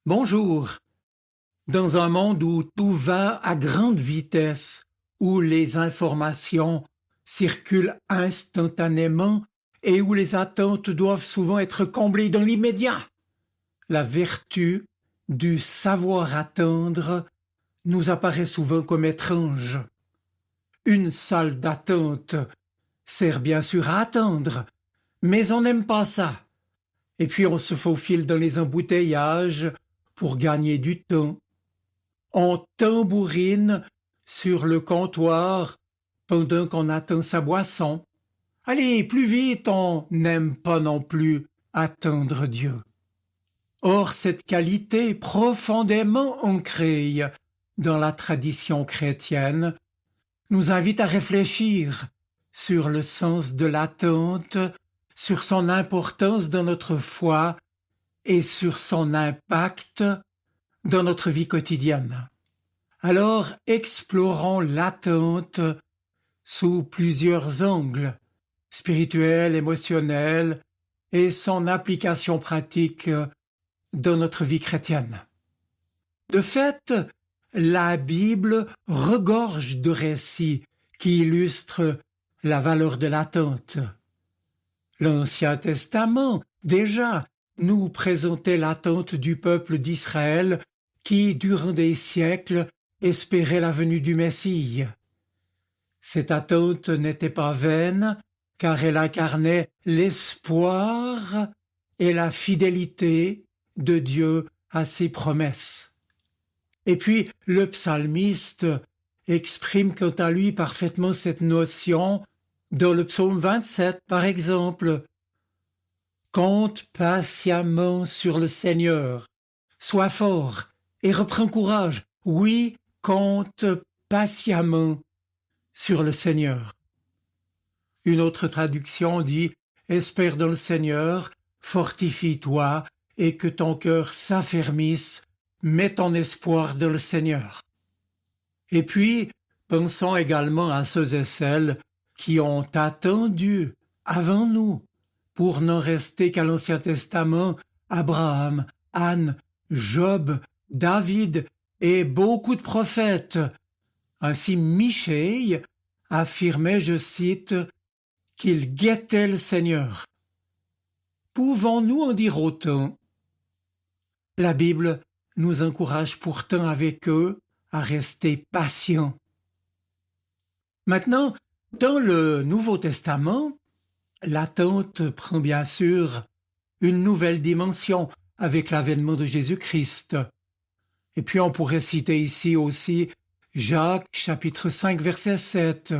Bonjour. Dans un monde où tout va à grande vitesse, où les informations circulent instantanément et où les attentes doivent souvent être comblées dans l'immédiat, la vertu du savoir attendre nous apparaît souvent comme étrange. Une salle d'attente sert bien sûr à attendre, mais on n'aime pas ça. Et puis on se faufile dans les embouteillages pour gagner du temps. On tambourine sur le comptoir pendant qu'on attend sa boisson. Allez, plus vite, on n'aime pas non plus attendre Dieu. Or, cette qualité profondément ancrée dans la tradition chrétienne nous invite à réfléchir sur le sens de l'attente, sur son importance dans notre foi et sur son impact dans notre vie quotidienne. Alors, explorons l'attente sous plusieurs angles, spirituel, émotionnel, et son application pratique dans notre vie chrétienne. De fait, la Bible regorge de récits qui illustrent la valeur de l'attente. L'Ancien Testament, déjà, nous présentait l'attente du peuple d'Israël qui, durant des siècles, espérait la venue du Messie. Cette attente n'était pas vaine, car elle incarnait l'espoir et la fidélité de Dieu à ses promesses. Et puis, le psalmiste exprime quant à lui parfaitement cette notion dans le psaume 27, par exemple. « Compte patiemment sur le Seigneur, sois fort et reprends courage. Oui, compte patiemment sur le Seigneur. » Une autre traduction dit « Espère dans le Seigneur, fortifie-toi et que ton cœur s'affermisse, mets ton espoir dans le Seigneur. » Et puis, pensons également à ceux et celles qui ont attendu avant nous, pour n'en rester qu'à l'Ancien Testament, Abraham, Anne, Job, David et beaucoup de prophètes. Ainsi Michée affirmait, je cite, qu'il guettait le Seigneur. Pouvons-nous en dire autant? La Bible nous encourage pourtant avec eux à rester patients. Maintenant, dans le Nouveau Testament, l'attente prend bien sûr une nouvelle dimension avec l'avènement de Jésus-Christ. Et puis on pourrait citer ici aussi Jacques chapitre 5 verset 7,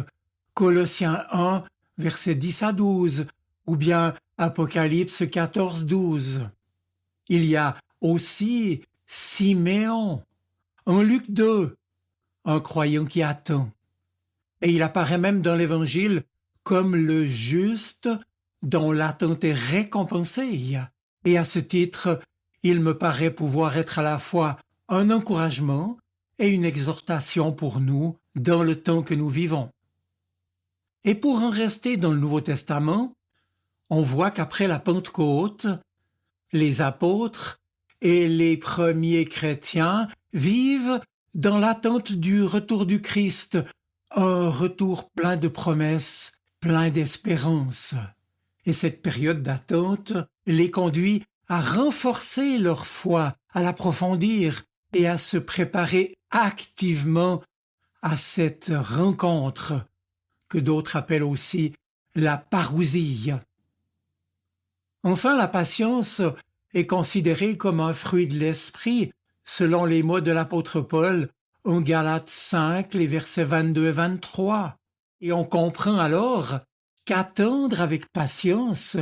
Colossiens 1 verset 10 à 12, ou bien Apocalypse 14, 12. Il y a aussi Siméon, en Luc 2, un croyant qui attend. Et il apparaît même dans l'Évangile comme le juste dont l'attente est récompensée. Et à ce titre, il me paraît pouvoir être à la fois un encouragement et une exhortation pour nous dans le temps que nous vivons. Et pour en rester dans le Nouveau Testament, on voit qu'après la Pentecôte, les apôtres et les premiers chrétiens vivent dans l'attente du retour du Christ, un retour plein de promesses, plein d'espérance. Et cette période d'attente les conduit à renforcer leur foi, à l'approfondir et à se préparer activement à cette rencontre que d'autres appellent aussi la parousie. Enfin, la patience est considérée comme un fruit de l'esprit, selon les mots de l'apôtre Paul en Galates 5, les versets 22 et 23. Et on comprend alors qu'attendre avec patience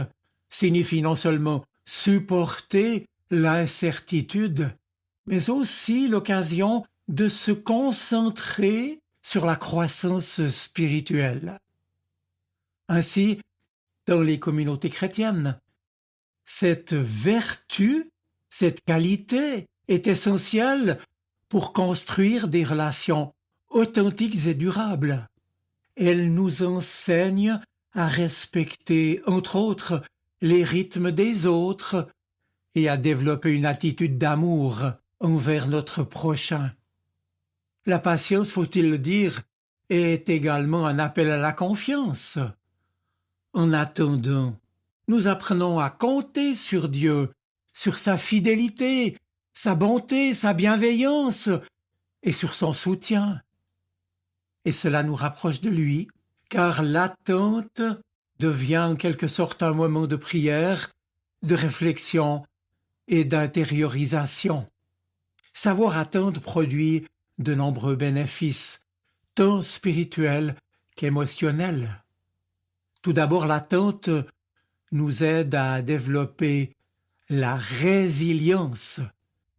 signifie non seulement supporter l'incertitude, mais aussi l'occasion de se concentrer sur la croissance spirituelle. Ainsi, dans les communautés chrétiennes, cette vertu, cette qualité est essentielle pour construire des relations authentiques et durables. Elle nous enseigne à respecter, entre autres, les rythmes des autres et à développer une attitude d'amour envers notre prochain. La patience, faut-il le dire, est également un appel à la confiance. En attendant, nous apprenons à compter sur Dieu, sur sa fidélité, sa bonté, sa bienveillance et sur son soutien. Et cela nous rapproche de lui, car l'attente devient en quelque sorte un moment de prière, de réflexion et d'intériorisation. Savoir attendre produit de nombreux bénéfices, tant spirituels qu'émotionnels. Tout d'abord, l'attente nous aide à développer la résilience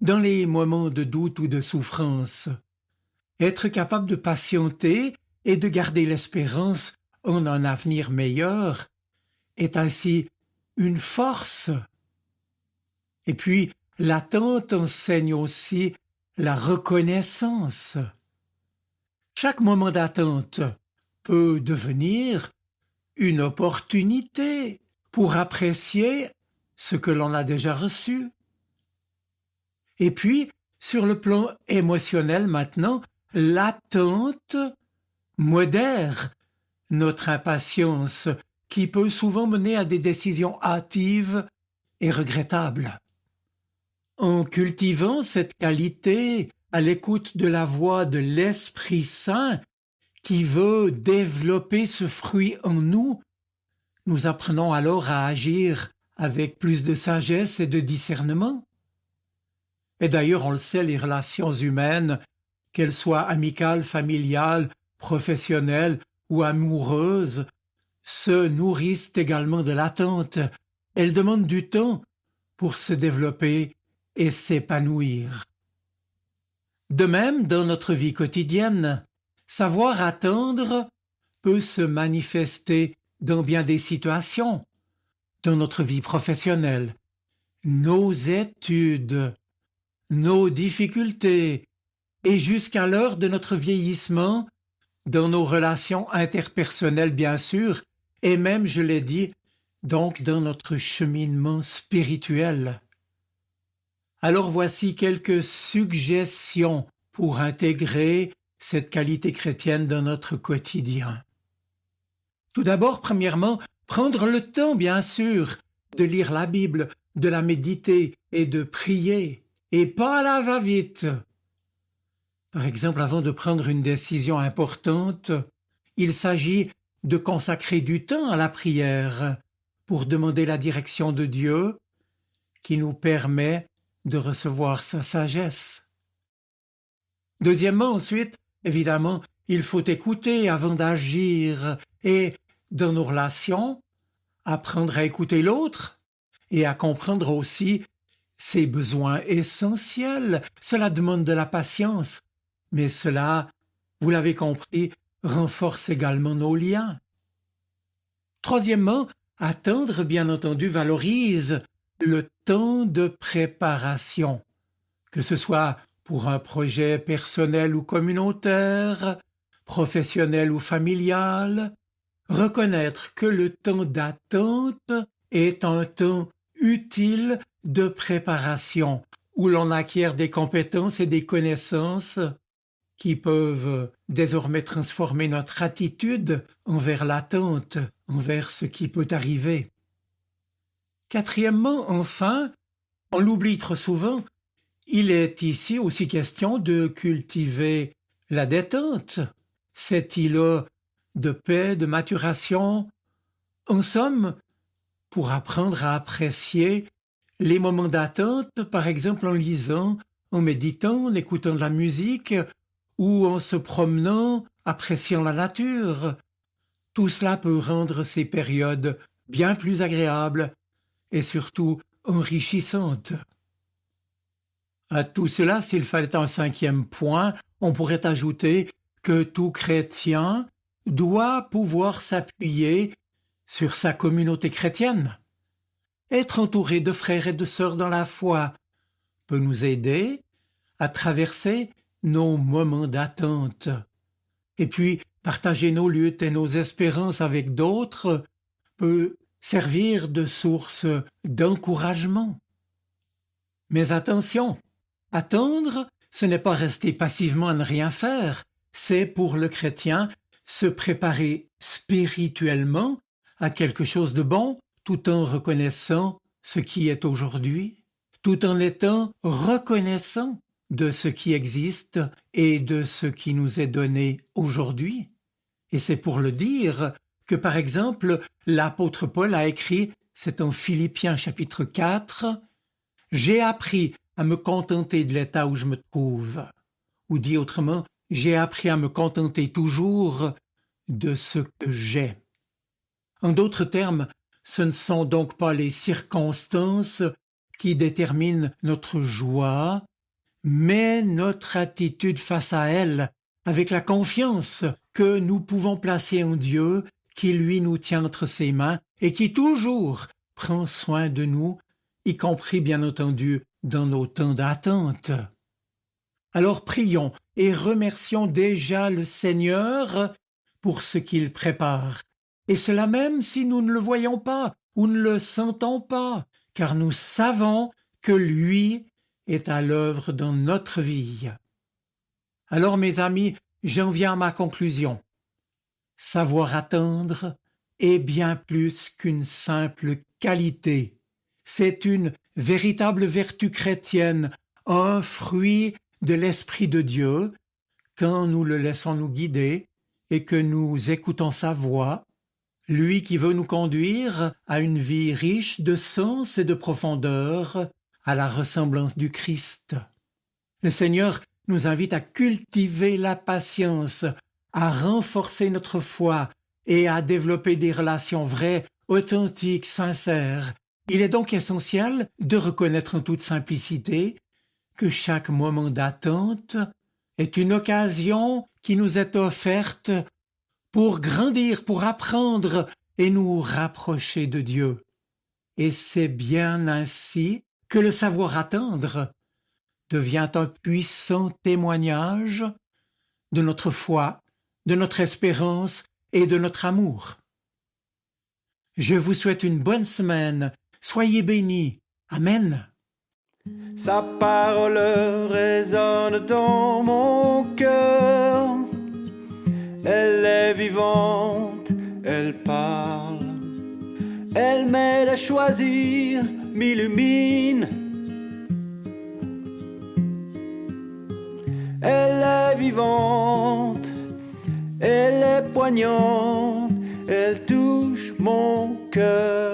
dans les moments de doute ou de souffrance. Être capable de patienter et de garder l'espérance en un avenir meilleur est ainsi une force. Et puis, l'attente enseigne aussi la reconnaissance. Chaque moment d'attente peut devenir une opportunité pour apprécier ce que l'on a déjà reçu. Et puis, sur le plan émotionnel maintenant, l'attente modère notre impatience qui peut souvent mener à des décisions hâtives et regrettables. En cultivant cette qualité à l'écoute de la voix de l'Esprit Saint qui veut développer ce fruit en nous, nous apprenons alors à agir avec plus de sagesse et de discernement. Et d'ailleurs, on le sait, les relations humaines, qu'elles soient amicales, familiales, professionnelles ou amoureuses, se nourrissent également de l'attente. Elles demandent du temps pour se développer et s'épanouir. De même, dans notre vie quotidienne, savoir attendre peut se manifester dans bien des situations, dans notre vie professionnelle, nos études, nos difficultés et jusqu'à l'heure de notre vieillissement, dans nos relations interpersonnelles bien sûr, et même, je l'ai dit, donc dans notre cheminement spirituel. Alors voici quelques suggestions pour intégrer cette qualité chrétienne dans notre quotidien. Tout d'abord, premièrement, prendre le temps, bien sûr, de lire la Bible, de la méditer et de prier, et pas à la va-vite. Par exemple, avant de prendre une décision importante, il s'agit de consacrer du temps à la prière pour demander la direction de Dieu qui nous permet de recevoir sa sagesse. Deuxièmement, ensuite, évidemment, il faut écouter avant d'agir et, dans nos relations, apprendre à écouter l'autre et à comprendre aussi ses besoins essentiels. Cela demande de la patience, mais cela, vous l'avez compris, renforce également nos liens. Troisièmement, attendre, bien entendu, valorise le temps de préparation, que ce soit pour un projet personnel ou communautaire, professionnel ou familial. Reconnaître que le temps d'attente est un temps utile de préparation, où l'on acquiert des compétences et des connaissances qui peuvent désormais transformer notre attitude envers l'attente, envers ce qui peut arriver. Quatrièmement, enfin, on l'oublie trop souvent, il est ici aussi question de cultiver la détente, cet îlot de paix, de maturation, en somme, pour apprendre à apprécier les moments d'attente, par exemple en lisant, en méditant, en écoutant de la musique ou en se promenant, appréciant la nature. Tout cela peut rendre ces périodes bien plus agréables et surtout enrichissantes. À tout cela, s'il fallait un cinquième point, on pourrait ajouter que tout chrétien doit pouvoir s'appuyer sur sa communauté chrétienne. Être entouré de frères et de sœurs dans la foi peut nous aider à traverser nos moments d'attente. Et puis, partager nos luttes et nos espérances avec d'autres peut servir de source d'encouragement. Mais attention, attendre, ce n'est pas rester passivement à ne rien faire, c'est pour le chrétien se préparer spirituellement à quelque chose de bon, tout en reconnaissant ce qui est aujourd'hui, tout en étant reconnaissant de ce qui existe et de ce qui nous est donné aujourd'hui. Et c'est pour le dire que, par exemple, l'apôtre Paul a écrit, c'est en Philippiens chapitre 4, « J'ai appris à me contenter de l'état où je me trouve », ou dit autrement, « J'ai appris à me contenter toujours de ce que j'ai ». En d'autres termes, ce ne sont donc pas les circonstances qui déterminent notre joie, mais notre attitude face à elles, avec la confiance que nous pouvons placer en Dieu, qui lui nous tient entre ses mains et qui toujours prend soin de nous, y compris bien entendu dans nos temps d'attente. Alors prions et remercions déjà le Seigneur pour ce qu'il prépare, et cela même si nous ne le voyons pas ou ne le sentons pas, car nous savons que lui est à l'œuvre dans notre vie. Alors mes amis, j'en viens à ma conclusion. Savoir attendre est bien plus qu'une simple qualité. C'est une véritable vertu chrétienne, un fruit de l'Esprit de Dieu, quand nous le laissons nous guider et que nous écoutons sa voix, lui qui veut nous conduire à une vie riche de sens et de profondeur, à la ressemblance du Christ. Le Seigneur nous invite à cultiver la patience, à renforcer notre foi et à développer des relations vraies, authentiques, sincères. Il est donc essentiel de reconnaître en toute simplicité que chaque moment d'attente est une occasion qui nous est offerte pour grandir, pour apprendre et nous rapprocher de Dieu. Et c'est bien ainsi que le savoir attendre devient un puissant témoignage de notre foi, de notre espérance et de notre amour. Je vous souhaite une bonne semaine. Soyez bénis. Amen. Sa parole résonne dans mon cœur. Elle est vivante, elle parle. Elle m'aide à choisir, m'illumine. Elle est vivante, elle est poignante, elle touche mon cœur.